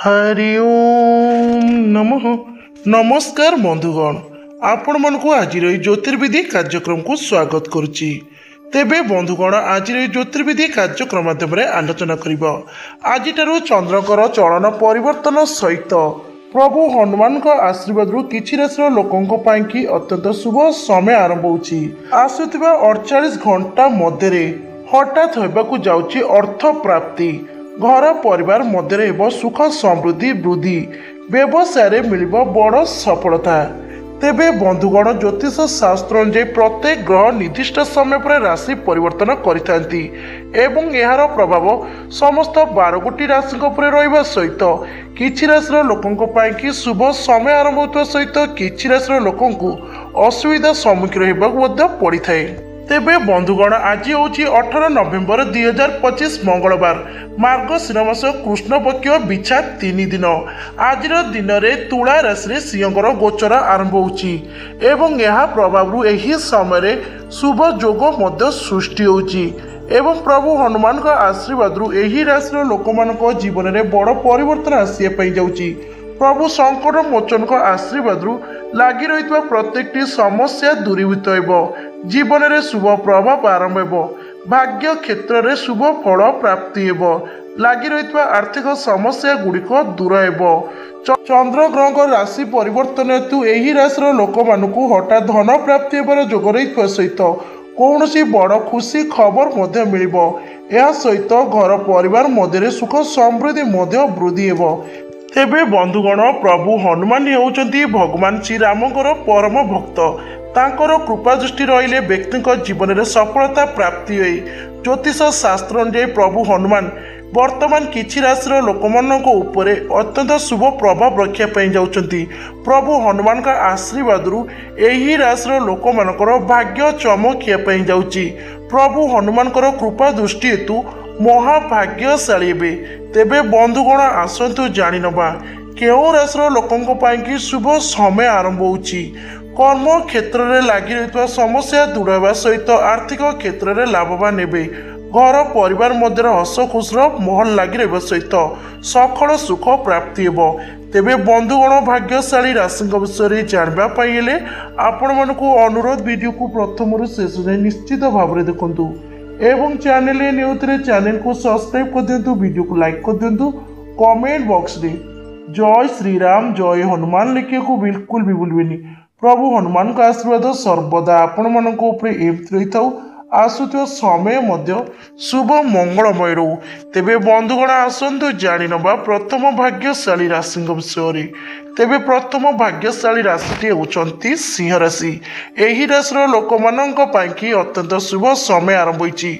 हरि ओम नमः। नमस्कार बंधुगण, आपण मानक आज ज्योतिर्विधि कार्यक्रम को स्वागत करुच्ची। तेबे बंधुगण आज ज्योतिर्विधि कार्यक्रम माध्यम आलोचना करिबा आज चंद्रकर चलन परिवर्तन सहित प्रभु हनुमान आशीर्वाद किछि राशि लोकों की अत्यंत शुभ समय आरंभ होछि। आसुथिबा 48 घंटा मध्य हठात होबाकू जाउछि अर्थ प्राप्ति, घर परिवार मध्य सुख समृद्धि वृद्धि, व्यवसाय मिलिब बड़ सफलता। तेबे बंधुगण ज्योतिष शास्त्र अनुसार प्रत्येक ग्रह निर्दिष्ट समय पर राशि परिवर्तन करिथांती एवं यार प्रभाव समस्त 12 राशि रहिबा सहित किछि राशि लोकों कि शुभ समय आरंभ होता सहित किछि राशि लोकों असुविधा सम्मुखीन होगा पड़ी थाए। तेबे बंधुगण आज हूँ 18 नवेम्बर 2025 मंगलवार, मार्गशीर मास कृष्ण पक्ष बिछा 3 दिन। आज दिन में तुला राशि सिंहर गोचर आरंभ होची एवं यह प्रभाव यही समय शुभ जोग मध्य सृष्टि होची एवं प्रभु हनुमान का आशीर्वाद यही राशि लोक जीवन में बड़ परिवर्तन आसपा जाऊँगी। प्रभु संकट मोचन का आशीर्वाद लगी रही प्रत्येक समस्या दूरीभूत हो, जीवन में शुभ प्रभाव आरंभ हो, भाग्य क्षेत्र में शुभ फल प्राप्ति हो, लगी रही आर्थिक समस्या गुड़िक दूर हो। चंद्र ग्रह राशि परिवर्तन हेतु यही राशि लोक हठात धन प्राप्ति होवर जोग रही सहित कौन बड़ खुशी खबर मिल सहित घर परिवार मध्य सुख समृद्धि वृद्धि हो। तेबे बंधुगण प्रभु हनुमान होउचंती भगवान श्री रामकर परम भक्त। तांकर कृपा दृष्टि रहिले व्यक्ति जीवन में सफलता प्राप्ति हुए। ज्योतिष शास्त्र अनुसार प्रभु हनुमान वर्तमान किछि राशि लोक उपरे अत्यंत शुभ प्रभाव रखा जाउचंती। प्रभु हनुमान का आशीर्वाद यही राशि लोक भाग्य चमकिया जाउची। प्रभु हनुमान कृपा दृष्टि हेतु महाभाग्यशाली हे। तेबे बंधुगण आसतु जानि नबा केउ राशि लोकों कि शुभ समय आरंभ होउची। कर्म क्षेत्र में लगी रही समस्या दूर होगा सहित आर्थिक क्षेत्र में लाभवान हेबे। घर परिवार मध्य हस खुशर महल लगी रहा सहित सखल सुख प्राप्ति हो। तेबे बंधुगण भाग्यशाली राशि विषय जानवाई आपण मानक अनुरोध वीडियो को प्रथम शेष जाए निश्चित भाव में देखु एवं चैनल न्यूज़ चैनल को सब्सक्राइब कर दिंतु, वीडियो को लाइक कर दिंतु। कमेंट बॉक्स रे जय श्री राम जय हनुमान लिखे को बिल्कुल भी भूलबेनी। प्रभु हनुमान का आशीर्वाद सर्वदा आपण मानक रही था। आसुथिबा समय मध्य शुभ मंगलमय रहू। तेबे बंधुगण आसतु जानि नबा प्रथम भाग्यशाली राशि विषय। तेबे प्रथम भाग्यशाली राशि होउचंती सिंह राशि। एही राशि लोक अत्यंत शुभ समय आरंभ होइछि।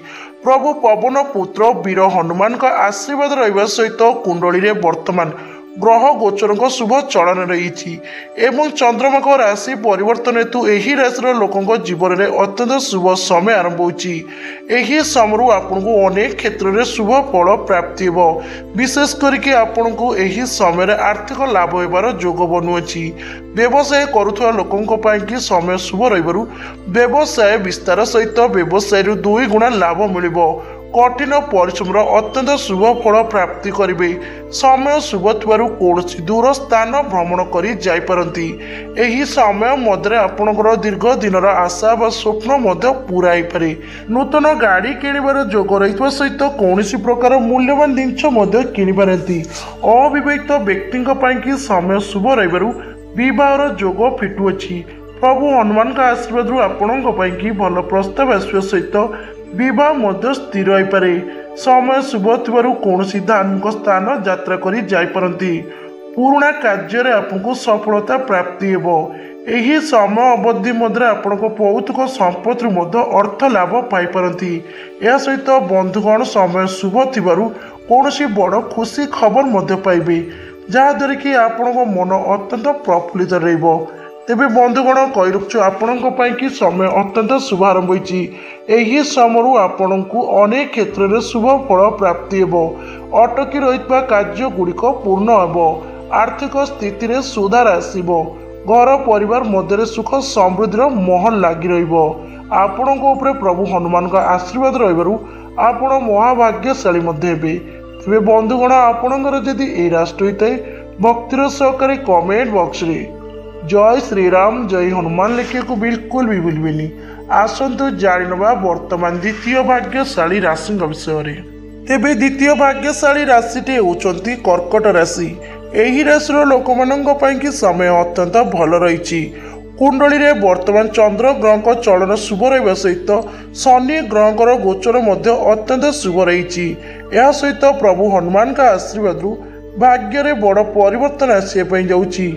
प्रभु पवन पुत्र वीर हनुमान का आशीर्वाद रहिबा सहित कुंडली रे वर्तमान ग्रह गोचर शुभ चलन रही एवं चंद्रमा को राशि परिवर्तन हेतु यही राशि लोकों जीवन में अत्यंत शुभ समय आरंभ होची। यही समय आपको अनेक क्षेत्र में शुभ फल प्राप्ति हो। विशेष करके आपको यही समय आर्थिक लाभ होबार जोग बनुअछि। व्यवसाय करुवा लोकों कि समय शुभ रहिबारु व्यवसाय विस्तार सहित व्यवसाय 2 गुणा लाभ मिलिबो। कठिन परिश्रम अत्यंत शुभ फल प्राप्ति करेंगे। समय शुभ थुआरु कौन दूर स्थान भ्रमण करी जाई परंती। एही समय मध्य आपणकर दीर्घ दिनर आशा व स्वप्न पूरा हो पारे। नूतन गाड़ी किणवार जोग रही सहित कौन प्रकार मूल्यवान जिनस किणी पारती। अविवाहित व्यक्ति कि समय शुभ रहिबारु विवाहर जोग फिटुअछि। प्रभु हनुमान का आशीर्वाद आपण भल प्रस्ताव आसवा सहित विवाह मध्य स्थिर हो पारे। समय शुभ थुआरु कौन धार्मिक स्थान यात्रा करी जाई परंती। पुराणा कार्य आपको सफलता प्राप्ति हो। यही समय अवधि मध्य आपण भौतिक संपत्ति अर्थ लाभ पाई परंती। या सहित बंधुगण समय शुभ थिबारु कौन बड़ खुशी खबर पाइबे, जहाद्वारा कि आपण मन अत्यंत प्रफुल्लित रहिबो। तेबे बंधुगण कही रखु आपण कि समय अत्यंत शुभ आरंभ होइछि। एही समय आपण को अनेक क्षेत्र में शुभ फल प्राप्ति हो। अटकी रही कार्य गुड़िक पूर्ण हो। आर्थिक स्थिति में सुधार आसब। घर परिवार मध्य सुख समृद्धि महल लगी आपण प्रभु हनुमान का आशीर्वाद रही आपण महाभाग्यशाली हेबे। तेरे बंधुगण आपणकर जदि ए राष्ट्र होता है भक्तिर सहकारी कमेंट बॉक्स रे जय श्रीराम जय हनुमान लिखा को बिल्कुल भी भूलबेनी। आसतु जाणवा वर्तमान द्वितीय भाग्यशाली राशि विषय में। तेबे द्वितीय भाग्यशाली राशिटी होउचंती कर्कट राशि। एही राशि लोक मानक समय अत्यंत भल रही। कुंडली रे वर्तमान चंद्र ग्रह चलन शुभ रहा सहित शनि ग्रह गोचर अत्यंत शुभ रही। यह सहित प्रभु हनुमान का आशीर्वाद भाग्य रे बड़ परिवर्तन आसपा जाऊँगी।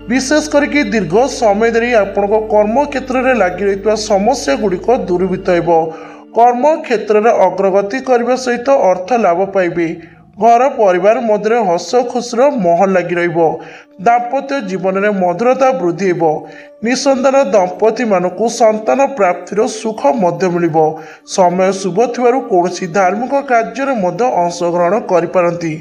विशेष करके दीर्घ समय धरी आपण कर्म क्षेत्र में लगी रही समस्या गुड़िक दूरीभूत हो। कर्म क्षेत्र में अग्रगति करने सहित अर्थ लाभ पाइबे। घर परिवार मध्य हस खुशीर महल लगी रहिबो। दाम्पत्य जीवन में मधुरता वृद्धि हो। निसंतान दंपति मानक संतान प्राप्तिर सुख मध्य मिलिबो। समय शुभ थिबारु कौनसी धार्मिक कार्य में अंशग्रहण करिपारंती।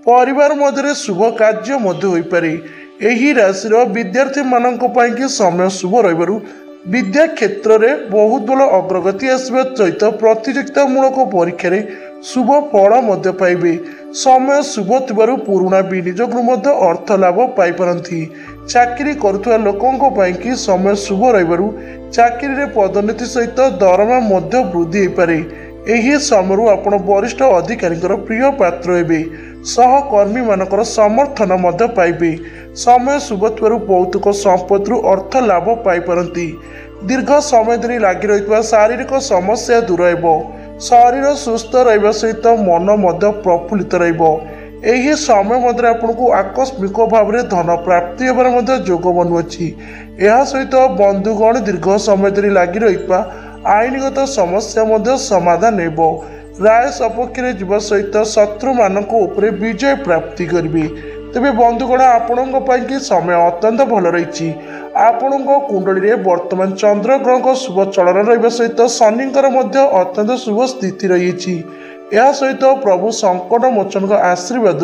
परिवार मध्य शुभ कार्य मध्य होई पारे। एही राशि विद्यार्थी मानक पई समय शुभ रहिबारु विद्या क्षेत्र में बहुत बल अग्रगति आसवा सहित प्रतियोगितामूलक परीक्षा शुभ फल पाइबे। समय शुभ थिबारु पुराणा विनियोग अर्थ लाभ पाइपारती। चाकरी करुवा लोकों कि समय शुभ रहिबारु चाकरी रे पदोन्नति सहित दरमा वृद्धि हो पारे। एही समय आपण वरिष्ठ अधिकारी प्रिय पात्र हेबे। सहकर्मी मानकर समर्थन पाइबे। समय शुभ थिबारु भौतिक संपत्ति अर्थ लाभ पाइपारती। दीर्घ समय धरी लगी रही शारीरिक समस्या दूर हो। शरीर सुस्थ रहा सहित मन प्रफुल्लित रही। समय मध्य आपको आकस्मिक भाव में धन प्राप्ति होबार जोग बनुअछि। यह सहित बंधुगण दीर्घ समय धरी लगी रही आईनगत समस्या समाधान हो। राय सपक्ष में जीव सहित शत्रु मानक उपरे विजय प्राप्ति करेंगे। तेबे बंधुगण आपण समय अत्यंत भल रही। आपण कुंडली रे वर्तमान चंद्र ग्रह शुभ चलन रहा सहित शनि अत्यंत शुभ स्थिति रही। यह सहित प्रभु संकट मोचन आशीर्वाद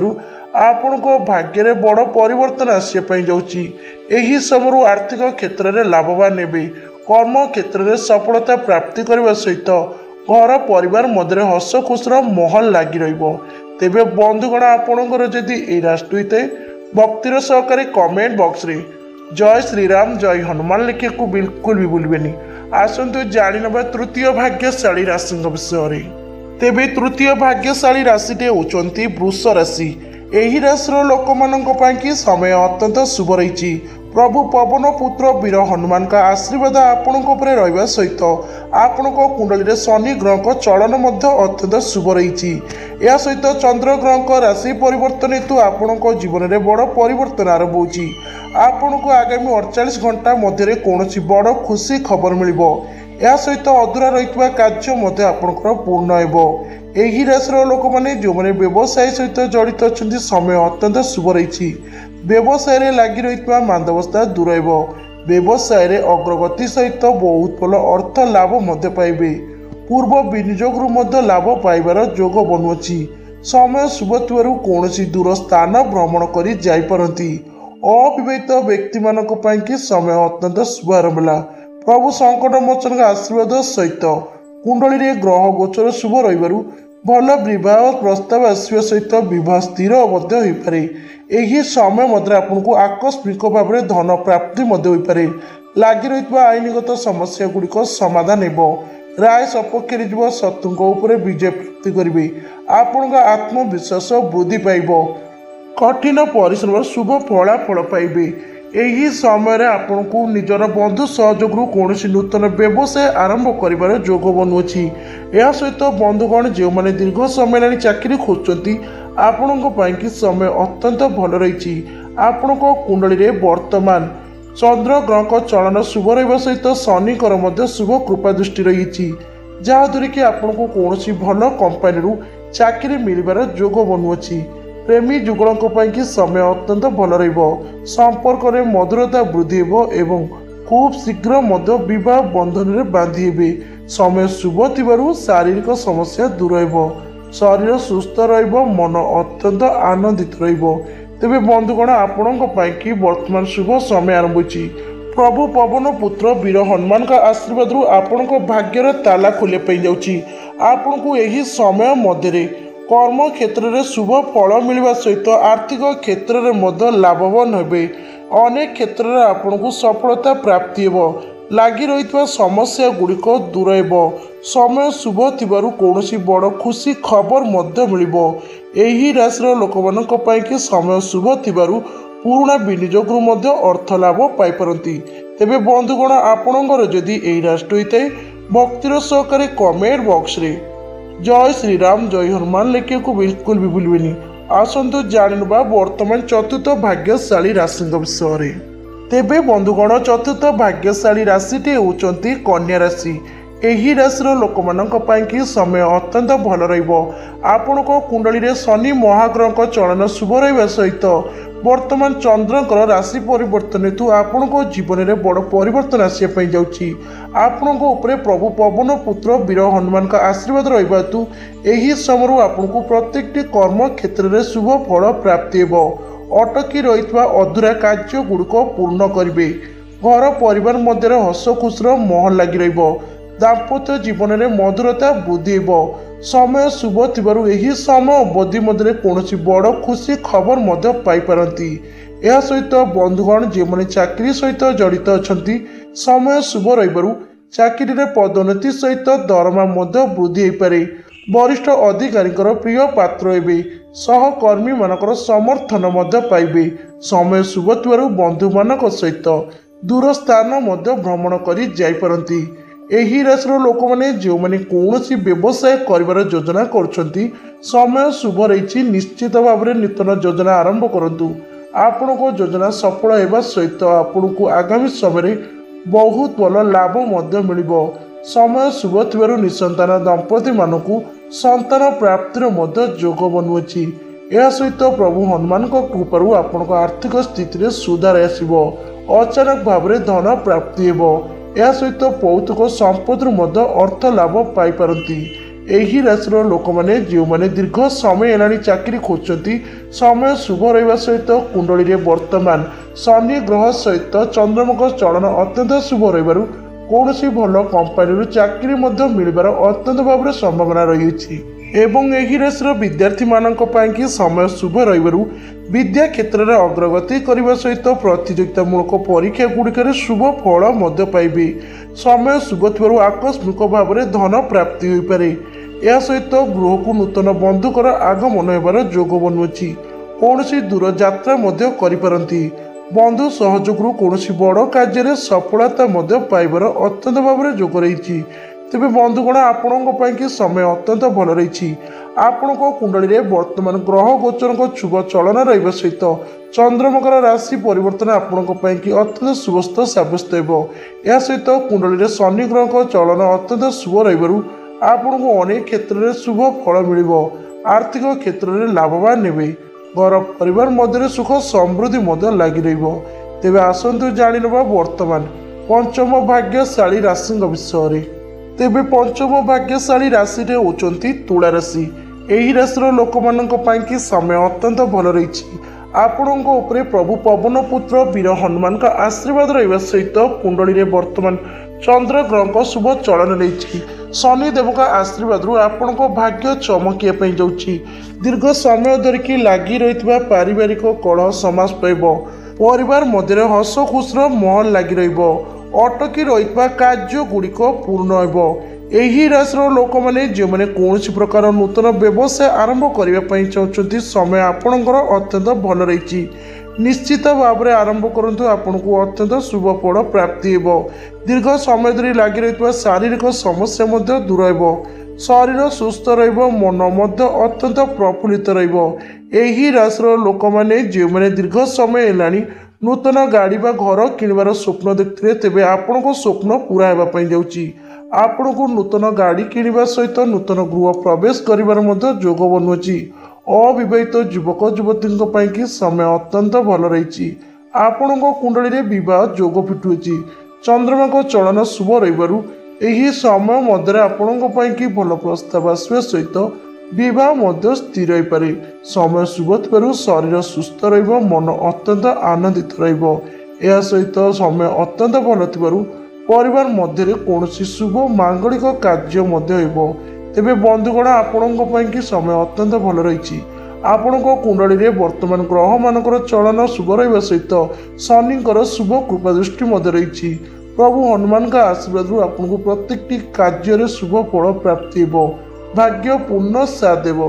आपण भाग्य में बड़ परिवर्तन आसपा जाऊँगी। यही समय आर्थिक क्षेत्र में लाभवान हे। कर्म क्षेत्र में सफलता प्राप्ति करने सहित घर परिवार मध्य हस खुशीर महल लगी रहिबो। तेबे बंधुगण आपणकर जदि ए राशि होता है भक्तिर सहकारी कमेंट बॉक्स रे जय श्रीराम जय हनुमान लिखे को बिल्कुल भी भूलबेनी। आसतु जाणवा तृतीय भाग्यशाली राशि विषय में। तेबे तृतीय भाग्यशाली राशिटे होउचंती वृष राशि। एही राशि लोक मानक समय अत्यंत शुभ रही। प्रभु पवन पुत्र वीर हनुमान का आशीर्वाद आपण रहा सहित आपण कुंडली रे शनि ग्रह चलन अत्यंत शुभ रही। यह सहित चंद्र ग्रह राशि परिवर्तन हेतु आपण जीवन में बड़ परिवर्तन आरंभ होगी। आपण को आगामी 48 घंटा मध्य कौन बड़ खुशी खबर मिल। यह सहित अधूरा रही कार्य आपंकर पूर्ण हो। यही राशि लोक मैंने जो मैंने व्यवसाय सहित जड़ित अच्छा समय अत्यंत शुभ रही। व्यवसाय रे लगी रही मांदावस्था दूर हो। व्यवसाय रे अग्रगति सहित बहुत भल अर्थ लाभ पाइबे। पूर्व विनियोग लाभ पाइबार जोग बनुअछि। समय शुभ थिबारु कौनसी दूर स्थान भ्रमण करी जाई परंती। अविवाहित व्यक्ति मानक कि समय अत्यंत शुभ आरंभ होला। प्रभु संकट मोचन आशीर्वाद सहित कुंडली रे ग्रह गोचर शुभ रहिबारु भल विवाह प्रस्ताव आसवा सहित विवाह स्थिर होपे। यही समय मध्य आपको आकस्मिक भाव में धन प्राप्ति हो पारे। लगी रही आईनगत समस्या गुड़िक समाधान हो। राय सपक्ष में जीव शत्रु उपर विजय प्राप्ति करेंगे। आपण आत्मविश्वास वृद्धि पाइब। कठिन परिश्रम शुभ फलाफल पाइबे। यही समय आपण को निजर बंधु सहयोग कौन नूतन व्यवसाय आरंभ कर जोग बनुअछि। यह सहित बंधुगण जो मैंने दीर्घ समय चाकरी खोजुंट आपण कि समय अत्यंत भल रही। आपण कुंडली रे वर्तमान चंद्र ग्रह चलन शुभ रहा सहित शनिकर शुभ कृपा दृष्टि रही। जहाँद्वारा कि आपण को कौन भल कंपानी चाकरी मिलबार जोग बनुअछि। प्रेमी जुगलों कि समय अत्यंत भल रही। संपर्क में मधुरता वृद्धि हो एवं खूब शीघ्र विवाह बंधन में बांधि हे। समय शुभ थिबारु शारीरिक समस्या दूर हो। शरीर सुस्थ रहिबो। मन अत्यंत आनंदित रहिबो। तेबे बंधुगण आपण कि वर्तमान शुभ समय आरंभ होछि। प्रभु पवन पुत्र वीर हनुमान का आशीर्वाद आपण भाग्यर ताला खोले जाऊँगी। आपण को यही समय मध्य କର୍ମ କ୍ଷେତ୍ରରେ ଶୁଭ ଫଳ ମିଳିବା ସହିତ ଆର୍ଥିକ କ୍ଷେତ୍ରରେ ମଧ୍ୟ ଲାଭବାନ ହେବେ। ଅନେକ କ୍ଷେତ୍ରରେ ଆପଣଙ୍କୁ ସଫଳତା ପ୍ରାପ୍ତି ହେବ। ଲାଗି ରହିଥିବା ସମସ୍ୟା ଗୁଡ଼ିକ ଦୂର ହେବ। ସମୟ ଶୁଭ ଥିବାରୁ କୌଣସି ବଡ଼ ଖୁସି ଖବର ମଧ୍ୟ ମିଳିବ। ଏହି ରାଶିର ଲୋକମାନଙ୍କ ପାଇଁକି ସମୟ ଶୁଭ ଥିବାରୁ ପୁରୁଣା ବିନିଯୋଗରୁ ମଧ୍ୟ ଅର୍ଥ ଲାଭ ପାଇପାରନ୍ତି। ତେବେ ବନ୍ଧୁଗଣ, ଆପଣଙ୍କର ଯଦି ଏହି ରାଶିଟି ହୋଇଥାଏ, ଭକ୍ତିର ସହକାରେ କମେଣ୍ଟ ବକ୍ସରେ ଜୟ ଶ୍ରୀରାମ, ଜୟ ହନୁମାନ ଲେଖିବାକୁ ବିଲକୁଲ ବି ଭୁଲିବେନି। ଆସନ୍ତୁ ଜାଣିନେବା ବର୍ତ୍ତମାନ ଚତୁର୍ଥ ଭାଗ୍ୟଶାଳୀ ରାଶିଙ୍କ ବିଷୟରେ। ତେବେ ବନ୍ଧୁଗଣ, ଚତୁର୍ଥ ଭାଗ୍ୟଶାଳୀ ରାଶିଟି ହେଉଛନ୍ତି କନ୍ୟା ରାଶି। ଏହି ରାଶିର ଲୋକମାନଙ୍କ ପାଇଁକି ସମୟ ଅତ୍ୟନ୍ତ ଭଲ ରହିବ। ଆପଣଙ୍କ କୁଣ୍ଡଳୀରେ ଶନି ମହାଗ୍ରହଙ୍କ ଚଳନ ଶୁଭ ରହିବା ସହିତ ବର୍ତ୍ତମାନ ଚନ୍ଦ୍ରଙ୍କର ରାଶି ପରିବର୍ତ୍ତନ ହେତୁ ଆପଣଙ୍କ ଜୀବନରେ ବଡ଼ ପରିବର୍ତ୍ତନ ଆସିବା ପାଇଁ ଯାଉଛି। ଆପଣଙ୍କ ଉପରେ ପ୍ରଭୁ ପବନ ପୁତ୍ର ବୀର ହନୁମାନଙ୍କ ଆଶୀର୍ବାଦ ରହିବା ହେତୁ ଏହି ସମୟରୁ ଆପଣଙ୍କୁ ପ୍ରତ୍ୟେକଟି କର୍ମ କ୍ଷେତ୍ରରେ ଶୁଭ ଫଳ ପ୍ରାପ୍ତି ହେବ। ଅଟକି ରହିଥିବା ଅଧୁରା କାର୍ଯ୍ୟ ଗୁଡ଼ିକ ପୂର୍ଣ୍ଣ କରିବେ। ଘର ପରିବାର ମଧ୍ୟରେ ହସ ଖୁସିର ମାହୋଲ ଲାଗି ରହିବ। ଦାମ୍ପତ୍ୟ ଜୀବନରେ ମଧୁରତା ବୃଦ୍ଧି ହେବ। ସମୟ ଶୁଭ ଥିବାରୁ ଏହି ସମୟ ଅବଧି ମଧ୍ୟରେ କୌଣସି ବଡ଼ ଖୁସି ଖବର ମଧ୍ୟ ପାଇପାରନ୍ତି। ଏହା ସହିତ ବନ୍ଧୁଗଣ, ଯେଉଁମାନେ ଚାକିରି ସହିତ ଜଡ଼ିତ ଅଛନ୍ତି, ସମୟ ଶୁଭ ରହିବାରୁ ଚାକିରିରେ ପଦୋନ୍ନତି ସହିତ ଦରମା ମଧ୍ୟ ବୃଦ୍ଧି ହୋଇପାରେ। ବରିଷ୍ଠ ଅଧିକାରୀଙ୍କର ପ୍ରିୟ ପାତ୍ର ହେବେ। ସହକର୍ମୀମାନଙ୍କର ସମର୍ଥନ ମଧ୍ୟ ପାଇବେ। ସମୟ ଶୁଭ ଥିବାରୁ ବନ୍ଧୁମାନଙ୍କ ସହିତ ଦୂର ସ୍ଥାନ ମଧ୍ୟ ଭ୍ରମଣ କରି ଯାଇପାରନ୍ତି। ଏହି ରାଶିର ଲୋକମାନେ ଯେଉଁମାନେ କୌଣସି ବ୍ୟବସାୟ କରିବାର ଯୋଜନା କରୁଛନ୍ତି, ସମୟ ଶୁଭ ରହିଛି। ନିଶ୍ଚିତ ଭାବରେ ନୂତନ ଯୋଜନା ଆରମ୍ଭ କରନ୍ତୁ। ଆପଣଙ୍କ ଯୋଜନା ସଫଳ ହେବା ସହିତ ଆପଣଙ୍କୁ ଆଗାମୀ ସମୟରେ ବହୁତ ଭଲ ଲାଭ ମଧ୍ୟ ମିଳିବ। ସମୟ ଶୁଭ ଥିବାରୁ ନିଃସନ୍ତାନ ଦମ୍ପତିମାନଙ୍କୁ ସନ୍ତାନ ପ୍ରାପ୍ତିର ମଧ୍ୟ ଯୋଗ ବନୁଅଛି। ଏହା ସହିତ ପ୍ରଭୁ ହନୁମାନଙ୍କ କୃପାରୁ ଆପଣଙ୍କ ଆର୍ଥିକ ସ୍ଥିତିରେ ସୁଧାର ଆସିବ। ଅଚାନକ ଭାବରେ ଧନ ପ୍ରାପ୍ତି ହେବ। ଏହା ସହିତ ପୌତୃକ ସମ୍ପଦରୁ ମଧ୍ୟ ଅର୍ଥ ଲାଭ ପାଇପାରନ୍ତି। ଏହି ରାଶିର ଲୋକମାନେ ଯେଉଁମାନେ ଦୀର୍ଘ ସମୟ ହେଲାଣି ଚାକିରି ଖୋଜୁଛନ୍ତି, ସମୟ ଶୁଭ ରହିବା ସହିତ କୁଣ୍ଡଳୀରେ ବର୍ତ୍ତମାନ ଶନି ଗ୍ରହ ସହିତ ଚନ୍ଦ୍ରମାଙ୍କ ଚଳନ ଅତ୍ୟନ୍ତ ଶୁଭ ରହିବାରୁ କୌଣସି ଭଲ କମ୍ପାନୀରୁ ଚାକିରି ମଧ୍ୟ ମିଳିବାର ଅତ୍ୟନ୍ତ ଭାବରେ ସମ୍ଭାବନା ରହିଅଛି। ଏବଂ ଏହି ରାଶିର ବିଦ୍ୟାର୍ଥୀମାନଙ୍କ ପାଇଁକି ସମୟ ଶୁଭ ରହିବାରୁ ବିଦ୍ୟା କ୍ଷେତ୍ରରେ ଅଗ୍ରଗତି କରିବା ସହିତ ପ୍ରତିଯୋଗିତାମୂଳକ ପରୀକ୍ଷା ଗୁଡ଼ିକରେ ଶୁଭ ଫଳ ମଧ୍ୟ ପାଇବେ। ସମୟ ଶୁଭ ଥିବାରୁ ଆକସ୍ମିକ ଭାବରେ ଧନ ପ୍ରାପ୍ତି ହୋଇପାରେ। ଏହା ସହିତ ଗୃହକୁ ନୂତନ ବନ୍ଧୁଙ୍କର ଆଗମନ ହେବାର ଯୋଗ ବନୁଅଛି। କୌଣସି ଦୂର ଯାତ୍ରା ମଧ୍ୟ କରିପାରନ୍ତି। ବନ୍ଧୁ ସହଯୋଗରୁ କୌଣସି ବଡ଼ କାର୍ଯ୍ୟରେ ସଫଳତା ମଧ୍ୟ ପାଇବାର ଅତ୍ୟନ୍ତ ଭାବରେ ଯୋଗ ରହିଛି। ତେବେ ବନ୍ଧୁଗଣ, ଆପଣଙ୍କ ପାଇଁକି ସମୟ ଅତ୍ୟନ୍ତ ଭଲ ରହିଛି। ଆପଣଙ୍କ କୁଣ୍ଡଳୀରେ ବର୍ତ୍ତମାନ ଗ୍ରହ ଗୋଚରଙ୍କ ଶୁଭ ଚଳନ ରହିବା ସହିତ ଚନ୍ଦ୍ରମାଙ୍କର ରାଶି ପରିବର୍ତ୍ତନ ଆପଣଙ୍କ ପାଇଁକି ଅତ୍ୟନ୍ତ ଶୁଭସ୍ଥ ସାବ୍ୟସ୍ତ ହେବ। ଏହା ସହିତ କୁଣ୍ଡଳୀରେ ଶନି ଗ୍ରହଙ୍କ ଚଳନ ଅତ୍ୟନ୍ତ ଶୁଭ ରହିବାରୁ ଆପଣଙ୍କୁ ଅନେକ କ୍ଷେତ୍ରରେ ଶୁଭ ଫଳ ମିଳିବ। ଆର୍ଥିକ କ୍ଷେତ୍ରରେ ଲାଭବାନ ହେବେ। ଘର ପରିବାର ମଧ୍ୟରେ ସୁଖ ସମୃଦ୍ଧି ମଧ୍ୟ ଲାଗି ରହିବ। ତେବେ ଆସନ୍ତୁ ଜାଣିନେବା ବର୍ତ୍ତମାନ ପଞ୍ଚମ ଭାଗ୍ୟଶାଳୀ ରାଶିଙ୍କ ବିଷୟରେ। ତେବେ ପଞ୍ଚମ ଭାଗ୍ୟଶାଳୀ ରାଶିରେ ହେଉଛନ୍ତି ତୁଳା ରାଶି। ଏହି ରାଶିର ଲୋକମାନଙ୍କ ପାଇଁକି ସମୟ ଅତ୍ୟନ୍ତ ଭଲ ରହିଛି। ଆପଣଙ୍କ ଉପରେ ପ୍ରଭୁ ପବନ ପୁତ୍ର ବୀର ହନୁମାନଙ୍କ ଆଶୀର୍ବାଦ ରହିବା ସହିତ କୁଣ୍ଡଳୀରେ ବର୍ତ୍ତମାନ ଚନ୍ଦ୍ର ଗ୍ରହଙ୍କ ଶୁଭ ଚଳନ ରହିଛି। ଶନିଦେବଙ୍କ ଆଶୀର୍ବାଦରୁ ଆପଣଙ୍କ ଭାଗ୍ୟ ଚମକିବା ପାଇଁ ଯାଉଛି। ଦୀର୍ଘ ସମୟ ଧରିକି ଲାଗି ରହିଥିବା ପାରିବାରିକ କଳହ ସମାପ୍ତ ହେବ। ପରିବାର ମଧ୍ୟରେ ହସ ଖୁସିର ମାହୋଲ ଲାଗି ରହିବ। ଅଟକି ରହିଥିବା କାର୍ଯ୍ୟ ଗୁଡ଼ିକ ପୂର୍ଣ୍ଣ ହେବ। ଏହି ରାଶିର ଲୋକମାନେ ଯେଉଁମାନେ କୌଣସି ପ୍ରକାର ନୂତନ ବ୍ୟବସାୟ ଆରମ୍ଭ କରିବା ପାଇଁ ଚାହୁଁଛନ୍ତି, ସମୟ ଆପଣଙ୍କର ଅତ୍ୟନ୍ତ ଭଲ ରହିଛି। ନିଶ୍ଚିତ ଭାବରେ ଆରମ୍ଭ କରନ୍ତୁ। ଆପଣଙ୍କୁ ଅତ୍ୟନ୍ତ ଶୁଭ ଫଳ ପ୍ରାପ୍ତି ହେବ। ଦୀର୍ଘ ସମୟ ଧରି ଲାଗି ରହିଥିବା ଶାରୀରିକ ସମସ୍ୟା ମଧ୍ୟ ଦୂର ହେବ। ଶରୀର ସୁସ୍ଥ ରହିବ। ମନ ମଧ୍ୟ ଅତ୍ୟନ୍ତ ପ୍ରଫୁଲ୍ଲିତ ରହିବ। ଏହି ରାଶିର ଲୋକମାନେ ଯେଉଁମାନେ ଦୀର୍ଘ ସମୟ ହେଲାଣି ନୂତନ ଗାଡ଼ି ବା ଘର କିଣିବାର ସ୍ୱପ୍ନ ଦେଖୁଥିଲେ, ତେବେ ଆପଣଙ୍କ ସ୍ୱପ୍ନ ପୁରା ହେବା ପାଇଁ ଯାଉଛି। ଆପଣଙ୍କୁ ନୂତନ ଗାଡ଼ି କିଣିବା ସହିତ ନୂତନ ଗୃହ ପ୍ରବେଶ କରିବାର ମଧ୍ୟ ଯୋଗ ବନୁଅଛି। ଅବିବାହିତ ଯୁବକ ଯୁବତୀଙ୍କ ପାଇଁକି ସମୟ ଅତ୍ୟନ୍ତ ଭଲ ରହିଛି। ଆପଣଙ୍କ କୁଣ୍ଡଳୀରେ ବିବାହ ଯୋଗ ଫିଟୁଅଛି। ଚନ୍ଦ୍ରମାଙ୍କ ଚଳନ ଶୁଭ ରହିବାରୁ ଏହି ସମୟ ମଧ୍ୟରେ ଆପଣଙ୍କ ପାଇଁକି ଭଲ ପ୍ରସ୍ତାବ ଆସିବା ସହିତ ବିବାହ ମଧ୍ୟ ସ୍ଥିର ହୋଇପାରେ। ସମୟ ଶୁଭ ଥିବାରୁ ଶରୀର ସୁସ୍ଥ ରହିବ। ମନ ଅତ୍ୟନ୍ତ ଆନନ୍ଦିତ ରହିବ। ଏହା ସହିତ ସମୟ ଅତ୍ୟନ୍ତ ଭଲ ଥିବାରୁ ପରିବାର ମଧ୍ୟରେ କୌଣସି ଶୁଭ ମାଙ୍ଗଳିକ କାର୍ଯ୍ୟ ମଧ୍ୟ ହେବ। तेबे बंधुगण आपण कि समय अत्यंत भल रही। आपण कुंडली में वर्तमान ग्रह मानकर चलन शुभ रहा सहित शनिकर शुभ कृपा दृष्टि रही। प्रभु हनुमान का आशीर्वाद आपको प्रत्येक कार्य शुभ फल प्राप्ति हो, भाग्य पूर्ण साथ देव।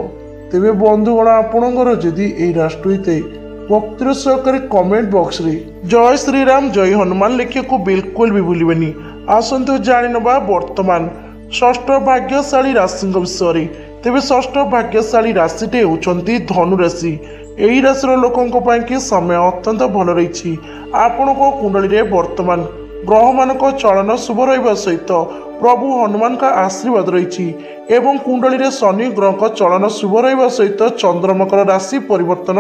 तेबे बंधुगण आपणकर जदि यही राष्ट्र होते भक्तिर सहकारी कमेंट बॉक्स रे जय श्रीराम जय हनुमान लिखा को बिल्कुल भी भूलिबेनी। आसंतु जानि नबा वर्तमान षष्ठ भाग्यशाली राशि विषय। तेबे षष्ठ भाग्यशाली राशिटे होउछंती धनु राशि। यही राशि लोकों कि समय अत्यंत भल रही। आपण कुंडली में वर्तमान ग्रह मानक चलन शुभ रहा सहित प्रभु हनुमान का आशीर्वाद रही। एवं कुंडली में शनि ग्रह का चलन शुभ रहा सहित चंद्रमकर राशि परिवर्तन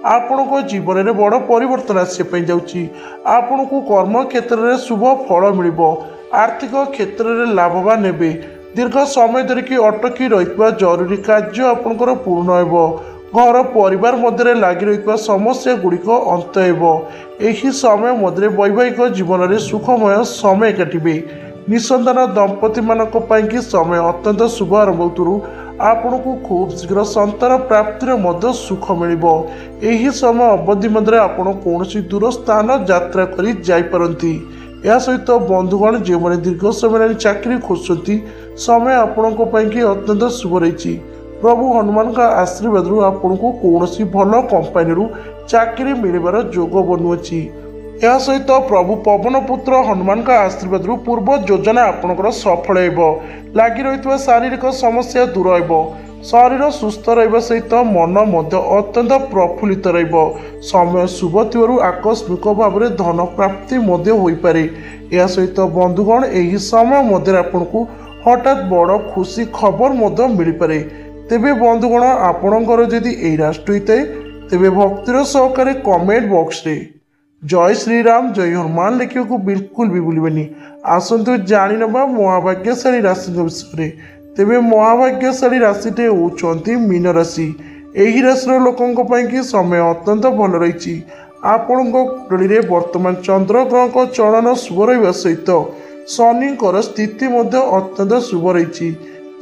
आपण जीवन में बड़ परिवर्तन आसपा जाऊँगी। आपण को कर्म क्षेत्र में शुभ फल मिल, आर्थिक क्षेत्र में लाभवान हे, दीर्घ समय धरिकी अटकी रही जरूरी कार्य आपंकर पूर्ण हो, घर परिवार मध्य लगी रही समस्या गुड़िक अंत हो। यही समय मध्य वैवाहिक जीवन में सुखमय समय काटे। निसंतान दंपति मानक कि समय अत्यंत शुभ आरंभ होतु आपण को खूब शीघ्र संतान प्राप्तिर सुख मिल। यही समय अवधि मध्य आपण कौन दूर स्थान यात्रा करी जाई परंती। या सहित बंधुगण जो मैंने दीर्घ समय चाकरी खोजुंट समय आपण कि अत्यंत शुभ रही। प्रभु हनुमान का आशीर्वाद आपन को कौन भल कंपानी चाकरी मिलबार जोग बनुअछि। यह सहित प्रभु पवन पुत्र हनुमान का आशीर्वाद पूर्व योजना आपंकर सफल हो, लगी रही शारीरिक समस्या दूर हो, शरीर सुस्थ रहा सहित मन अत्यंत प्रफुल्लित रहा। समय शुभ थी आकस्मिक भाव में धन प्राप्ति हो पारे। यह सहित बंधुगण यही समय मध्य आपन को हठात बड़ खुशी खबर मिल पारे। तेबे बंधुगण आपणकर जदि यही राष्ट्र होता है तेबे भक्तिर सहकारी कमेंट बॉक्स रे जय श्रीराम जय हनुमान लिखा को बिल्कुल भी भूलिबेनी। आसंतु जानि नबा महाभाग्यशाली राशि विषय। तेबे महाभाग्यशाली राशिटे होउछंती मीन राशि। यही राशि लोकों कि समय अत्यंत भल रही। आपण कुंडली में वर्तमान चंद्र ग्रह का चलन शुभ रहा सहित शनिकर स्थिति अत्यंत शुभ रही,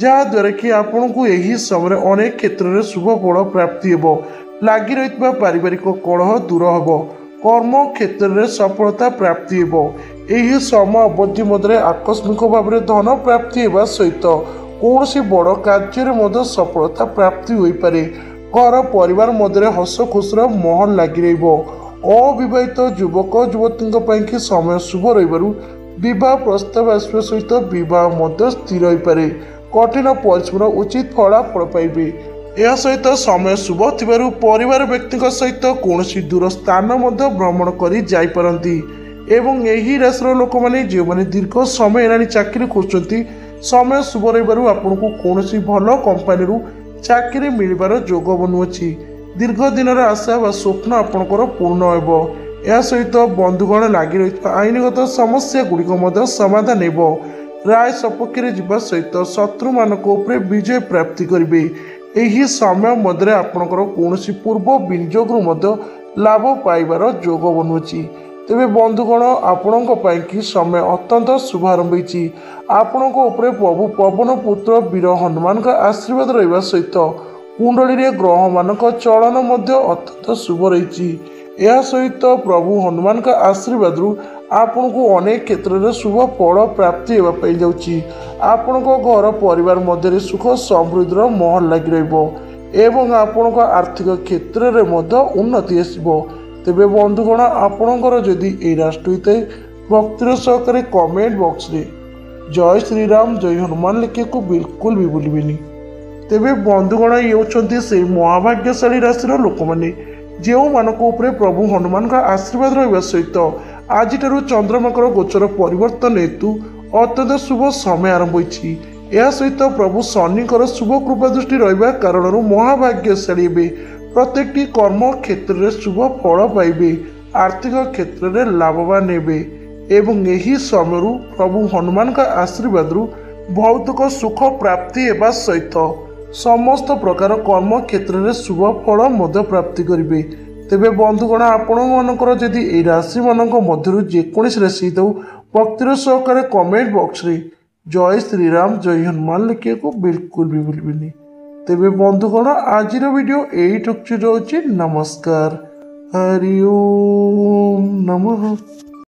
जहाद्वारा कि आपण को यही समय अनेक क्षेत्र में शुभ फल प्राप्ति हो, लगी रही पारिवारिक कलह दूर हो, कर्म क्षेत्र में सफलता प्राप्ति हो। यही समय अवधि मध्य आकस्मिक भाव में धन प्राप्ति होगा सहित कौन बड़ कार्य सफलता प्राप्ति हो पारे। घर परिवार मध्य हस खुशर महल लगी रही। अविवाहित युवक युवती कि समय शुभ रहा प्रस्ताव आसवा सहित बह स्थिर हो पारे। कठिन परिश्रम उचित फलाफल पाइबे। यह सहित समय शुभ थिबारु परिवार व्यक्ति सहित कौन दूर स्थान भ्रमण करी जाई परंती। एवं यही राशि लोक मैंने जो मैंने दीर्घ समय एलानी चाकरी खोजुंट समय शुभ रही आपन को कौन भल कंपानी चाकरी मिलबार जोग बनुअछि। दीर्घ दिन आशा व स्वप्न आपणकर पूर्ण हो। यह सहित बंधुगण लगी रही आईनगत समस्या गुड़िक समाधान हो। राय सपक्ष जीवा सहित शत्रु मानक विजय प्राप्ति करेंगे। यही समय मध्य आपणकर कौन पूर्व विनियोग लाभ पाइबार जोग बनुअछि। तेबे बंधुगण आपण कि समय अत्यंत शुभारंभ होती। आपण प्रभु पवन पुत्र वीर हनुमान का आशीर्वाद रहा सहित कुंडली में ग्रह मानक चलन अत्यंत शुभ रही। यह सहित प्रभु हनुमान का आशीर्वाद आपण को अनेक क्षेत्र में शुभ फल प्राप्ति होगापी जाऊँगी। आपण घर परिवार मध्य सुख समृद्धिर महल लगी रही। आपण आर्थिक क्षेत्र में उन्नति आसो। तेबे बंधुगण आपणकर जदि यही राष्ट्र होता है भक्तिर सहकारी कमेंट बॉक्स रे जय श्रीराम जय हनुमान लिखे को बिल्कुल भी भूलिबेनी। तेबे बंधुगण ये होउछंती से महाभाग्यशाली राशि लोक मैंने जो मानक प्रभु हनुमान का आशीर्वाद रहा सहित आज चंद्रमाकर गोचर परिवर्तन हेतु अत्यंत शुभ समय आरंभ होती। यह सहित प्रभु शनिकर शुभ कृपा दृष्टि रहा कारण महाभाग्यशाली हे। प्रत्येक कर्म क्षेत्र में शुभ फल पाइबे, आर्थिक क्षेत्र में लाभवान हे। एवं यही समय प्रभु हनुमान का आशीर्वाद भौतिक सुख प्राप्ति होगा सहित समस्त प्रकार कर्म क्षेत्र में शुभ फल प्राप्ति करेंगे। तेबे बंधुगण आपणकर जदि यही राशि मान मध्य जेकोसी राशि भक्तिर सहकारे कमेंट बॉक्स रे जय श्रीराम जय हनुमान लिखा को बिल्कुल भी भूलबेनि। तेबे बंधुगण आज वीडियो यही रोचे। नमस्कार। हरि ओम नमः।